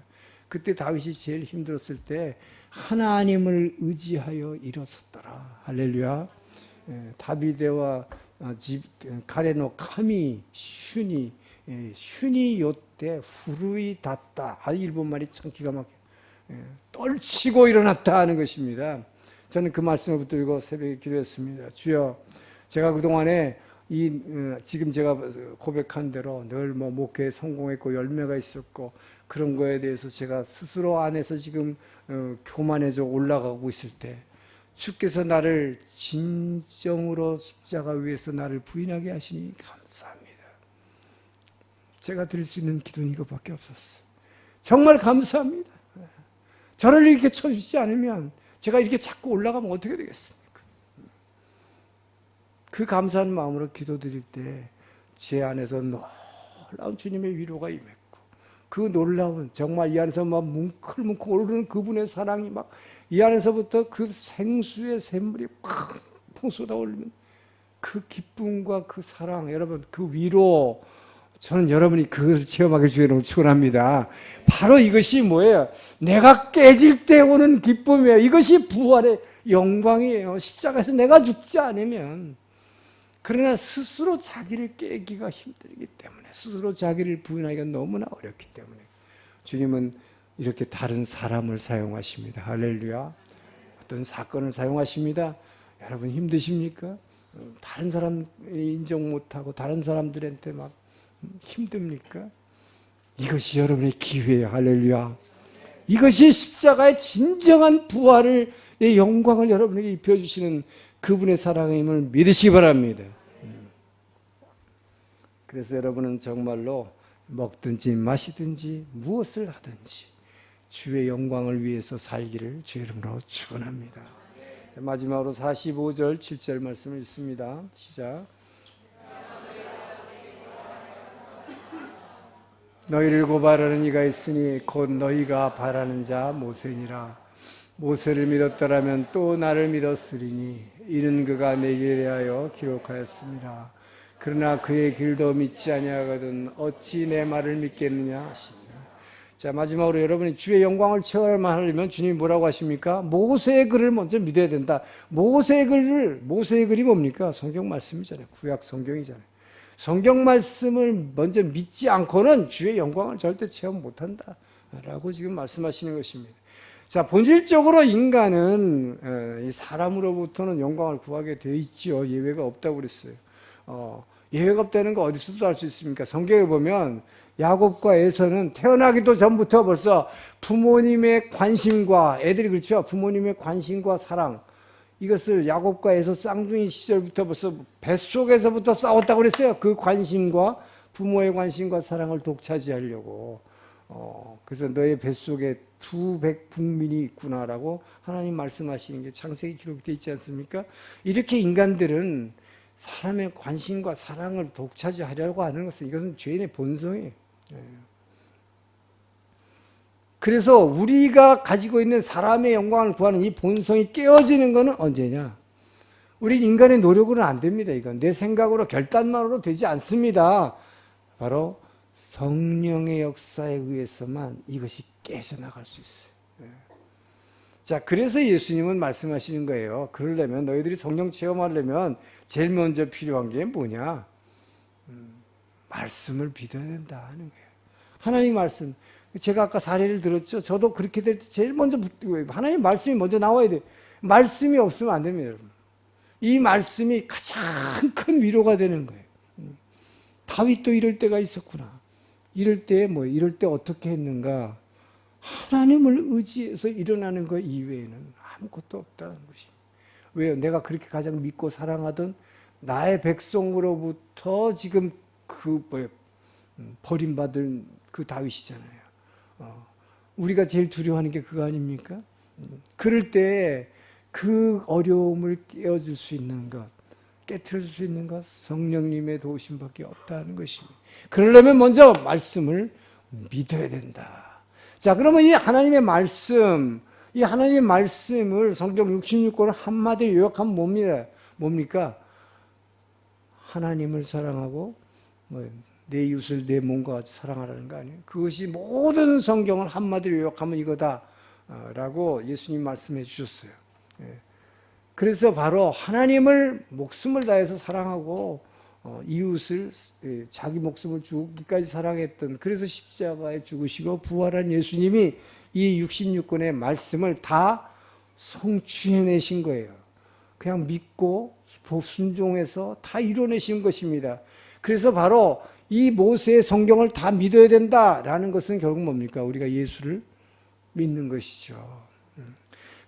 그때 다윗이 제일 힘들었을 때 하나님을 의지하여 일어섰더라. 할렐루야. 다비데와 가레노 카미 슈니 요때 후루이 닿다. 일본 말이 참 기가 막혀. 떨치고 일어났다 하는 것입니다. 저는 그 말씀을 붙들고 새벽에 기도했습니다. 주여, 제가 그동안에 지금 제가 고백한 대로 늘 목회에 성공했고 열매가 있었고 그런 거에 대해서 제가 스스로 안에서 지금 교만해져 올라가고 있을 때 주께서 나를 진정으로 십자가 위에서 나를 부인하게 하시니 감사합니다. 제가 드릴 수 있는 기도는 이것밖에 없었어요. 정말 감사합니다. 저를 이렇게 쳐주시지 않으면 제가 이렇게 자꾸 올라가면 어떻게 되겠습니까? 그 감사한 마음으로 기도드릴 때 제 안에서 놀라운 주님의 위로가 임했고 그 놀라운 정말 이 안에서 막 뭉클뭉클 오르는 그분의 사랑이 막 이 안에서부터 그 생수의 샘물이 팍 쏟아올리는 그 기쁨과 그 사랑, 여러분 그 위로, 저는 여러분이 그것을 체험하길 주의 이름으로 축원합니다. 바로 이것이 뭐예요? 내가 깨질 때 오는 기쁨이에요. 이것이 부활의 영광이에요. 십자가에서 내가 죽지 않으면, 그러나 스스로 자기를 깨기가 힘들기 때문에, 스스로 자기를 부인하기가 너무나 어렵기 때문에 주님은 이렇게 다른 사람을 사용하십니다. 할렐루야. 어떤 사건을 사용하십니다. 여러분 힘드십니까? 다른 사람 인정 못하고 다른 사람들한테 막 힘듭니까? 이것이 여러분의 기회예요. 할렐루야. 이것이 십자가의 진정한 부활의 영광을 여러분에게 입혀주시는 그분의 사랑임을 믿으시기 바랍니다. 그래서 여러분은 정말로 먹든지 마시든지 무엇을 하든지 주의 영광을 위해서 살기를 주의 이름으로 축원합니다. 마지막으로 45절 7절 말씀을 읽습니다. 시작. 너희를 고발하는 이가 있으니 곧 너희가 바라는 자 모세니라. 모세를 믿었더라면 또 나를 믿었으리니 이는 그가 내게 대하여 기록하였습니다. 그러나 그의 길도 믿지 아니하거든 어찌 내 말을 믿겠느냐 하십니다. 자, 마지막으로 여러분이 주의 영광을 체험하려면 주님이 뭐라고 하십니까? 모세의 글을 먼저 믿어야 된다. 모세의 글이 뭡니까? 성경 말씀이잖아요. 구약 성경이잖아요. 성경 말씀을 먼저 믿지 않고는 주의 영광을 절대 체험 못한다 라고 지금 말씀하시는 것입니다. 자, 본질적으로 인간은 이 사람으로부터는 영광을 구하게 돼 있지요. 예외가 없다고 그랬어요. 예외가 없다는 거 어디서도 알 수 있습니까? 성경에 보면 야곱과 에서는 태어나기도 전부터 벌써 부모님의 관심과, 애들이 그렇죠. 부모님의 관심과 사랑, 이것을 야곱과 에서 쌍둥이 시절부터 벌써 뱃속에서부터 싸웠다고 그랬어요. 그 관심과, 부모의 관심과 사랑을 독차지하려고. 그래서 너의 뱃속에 두 백북민이 있구나라고 하나님 말씀하시는 게 창세기 기록되어 있지 않습니까? 이렇게 인간들은 사람의 관심과 사랑을 독차지하려고 하는 것은, 이것은 죄인의 본성이에요. 그래서 우리가 가지고 있는 사람의 영광을 구하는 이 본성이 깨어지는 것은 언제냐? 우리 인간의 노력으로는 안 됩니다. 이건 내 생각으로, 결단만으로 되지 않습니다. 바로 성령의 역사에 의해서만 이것이 깨져나갈 수 있어요. 자, 그래서 예수님은 말씀하시는 거예요. 그러려면, 너희들이 성령 체험하려면 제일 먼저 필요한 게 뭐냐? 말씀을 믿어야 된다 하는 거예요. 하나님 말씀. 제가 아까 사례를 들었죠. 저도 그렇게 될 때 제일 먼저 하나님 말씀이 먼저 나와야 돼요. 말씀이 없으면 안 됩니다, 여러분. 이 말씀이 가장 큰 위로가 되는 거예요. 다윗도 이럴 때가 있었구나. 이럴 때 이럴 때 어떻게 했는가? 하나님을 의지해서 일어나는 것 이외에는 아무것도 없다는 것이. 왜요? 내가 그렇게 가장 믿고 사랑하던 나의 백성으로부터 지금 버림받은 그 다윗이잖아요. 우리가 제일 두려워하는 게 그거 아닙니까? 그럴 때 그 어려움을 깨워줄 수 있는 것, 깨트려줄 수 있는 것, 성령님의 도우심밖에 없다는 것입니다. 그러려면 먼저 말씀을 믿어야 된다. 자, 그러면 이 하나님의 말씀, 이 하나님의 말씀을 성경 66권을 한마디로 요약하면 뭡니까? 하나님을 사랑하고 내 이웃을 내 몸과 같이 사랑하라는 거 아니에요? 그것이 모든 성경을 한마디로 요약하면 이거다라고 예수님 말씀해 주셨어요. 그래서 바로 하나님을 목숨을 다해서 사랑하고 이웃을 자기 목숨을 주기까지 사랑했던, 그래서 십자가에 죽으시고 부활한 예수님이 이 66권의 말씀을 다 성취해내신 거예요. 그냥 믿고 순종해서 다 이뤄내신 것입니다. 그래서 바로 이 모세의 성경을 다 믿어야 된다라는 것은 결국 뭡니까? 우리가 예수를 믿는 것이죠.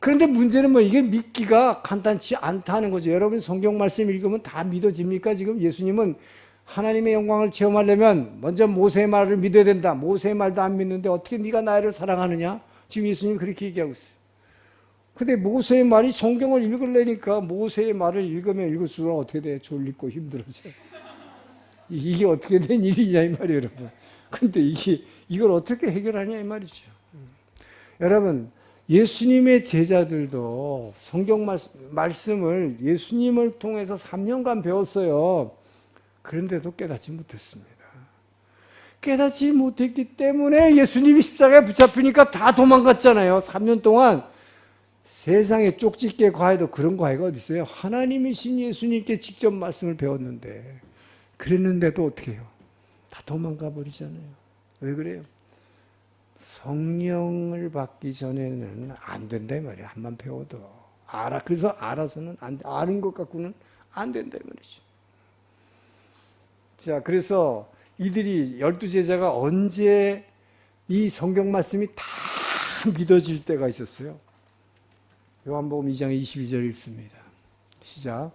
그런데 문제는 이게 믿기가 간단치 않다는 거죠. 여러분 성경 말씀 읽으면 다 믿어집니까? 지금 예수님은 하나님의 영광을 체험하려면 먼저 모세의 말을 믿어야 된다. 모세의 말도 안 믿는데 어떻게 네가 나를 사랑하느냐? 지금 예수님이 그렇게 얘기하고 있어요. 근데 모세의 말이, 성경을 읽으려니까 모세의 말을 읽으면 읽을수록 어떻게 돼? 졸리고 힘들어져. 이게 어떻게 된 일이냐 이 말이에요, 여러분. 근데 이걸 어떻게 해결하냐 이 말이죠. 여러분, 예수님의 제자들도 성경 말씀을 예수님을 통해서 3년간 배웠어요. 그런데도 깨닫지 못했습니다. 깨닫지 못했기 때문에 예수님이 십자가에 붙잡히니까 다 도망갔잖아요. 3년 동안 세상에 쪽집게 과외도 그런 과외가 어디 있어요? 하나님이신 예수님께 직접 말씀을 배웠는데, 그랬는데도 어떻게 해요? 다 도망가 버리잖아요. 왜 그래요? 성령을 받기 전에는 안 된다 이 말이에요. 한번 배워도 그래서 알아서는 안 돼. 아는 것 갖고는 안 된다 이 말이죠. 자, 그래서 이들이 12제자가 언제 이 성경 말씀이 다 믿어질 때가 있었어요. 요한복음 2장 22절 읽습니다. 시작.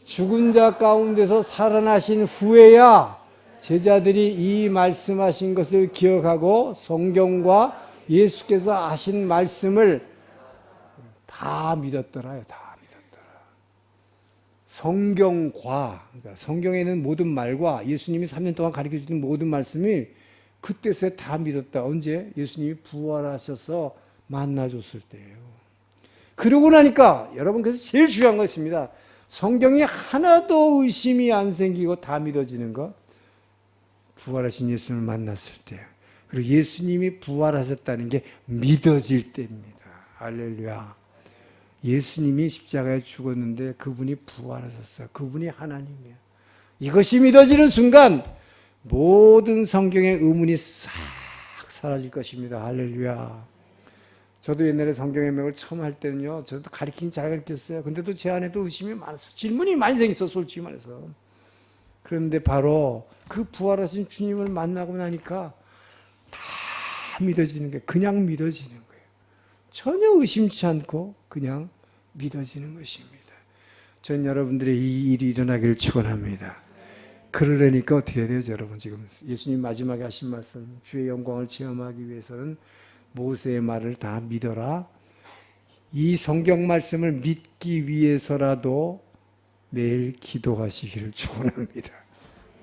죽은 자 가운데서 살아나신 후에야 제자들이 이 말씀하신 것을 기억하고 성경과 예수께서 하신 말씀을 다 믿었더라요. 다 믿었더라. 성경과, 그러니까 성경에 있는 모든 말과 예수님이 3년 동안 가르쳐 주신 모든 말씀이 그때서야 다 믿었다. 언제? 예수님이 부활하셔서 만나줬을 때예요. 그러고 나니까 여러분, 그래서 제일 중요한 것입니다. 성경이 하나도 의심이 안 생기고 다 믿어지는 것. 부활하신 예수님을 만났을 때, 그리고 예수님이 부활하셨다는 게 믿어질 때입니다. 할렐루야. 예수님이 십자가에 죽었는데 그분이 부활하셨어요. 그분이 하나님이에요. 이것이 믿어지는 순간 모든 성경의 의문이 싹 사라질 것입니다. 할렐루야. 저도 옛날에 성경해명을 처음 할 때는요, 저도 가르치긴 잘 가르쳤어요. 근데도 제 안에도 의심이 많았어요. 질문이 많이 생겼어, 솔직히 말해서. 그런데 바로 그 부활하신 주님을 만나고 나니까 다 믿어지는 게 그냥 믿어지는 거예요. 전혀 의심치 않고 그냥 믿어지는 것입니다. 전 여러분들의 이 일이 일어나기를 축원합니다. 그러려니까 어떻게 해야 돼요, 여러분? 지금 예수님 마지막에 하신 말씀, 주의 영광을 체험하기 위해서는 모세의 말을 다 믿어라. 이 성경 말씀을 믿기 위해서라도 매일 기도하시기를 축원합니다.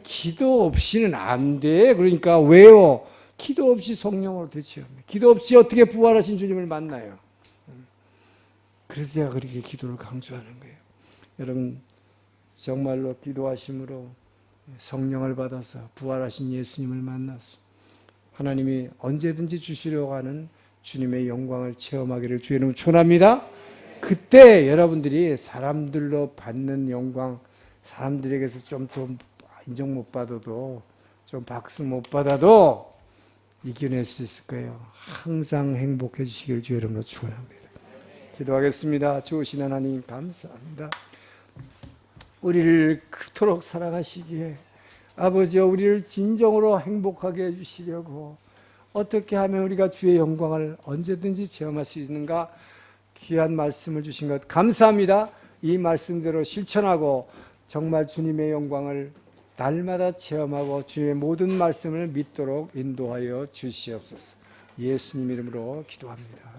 기도 없이는 안 돼. 그러니까 왜요? 기도 없이 성령으로 대체합니다. 기도 없이 어떻게 부활하신 주님을 만나요? 그래서 제가 그렇게 기도를 강조하는 거예요. 여러분 정말로 기도하심으로 성령을 받아서 부활하신 예수님을 만나서 하나님이 언제든지 주시려고 하는 주님의 영광을 체험하기를 주의 이름으로 축원합니다. 그때 여러분들이 사람들로 받는 영광, 사람들에게서 좀 더 인정 못 받아도, 좀 박수 못 받아도 이겨낼 수 있을 거예요. 항상 행복해지시길 주의 이름으로 축원합니다. 기도하겠습니다. 좋으신 하나님 감사합니다. 우리를 그토록 사랑하시기에 아버지여, 우리를 진정으로 행복하게 해주시려고 어떻게 하면 우리가 주의 영광을 언제든지 체험할 수 있는가, 귀한 말씀을 주신 것 감사합니다. 이 말씀대로 실천하고 정말 주님의 영광을 날마다 체험하고 주님의 모든 말씀을 믿도록 인도하여 주시옵소서. 예수님 이름으로 기도합니다.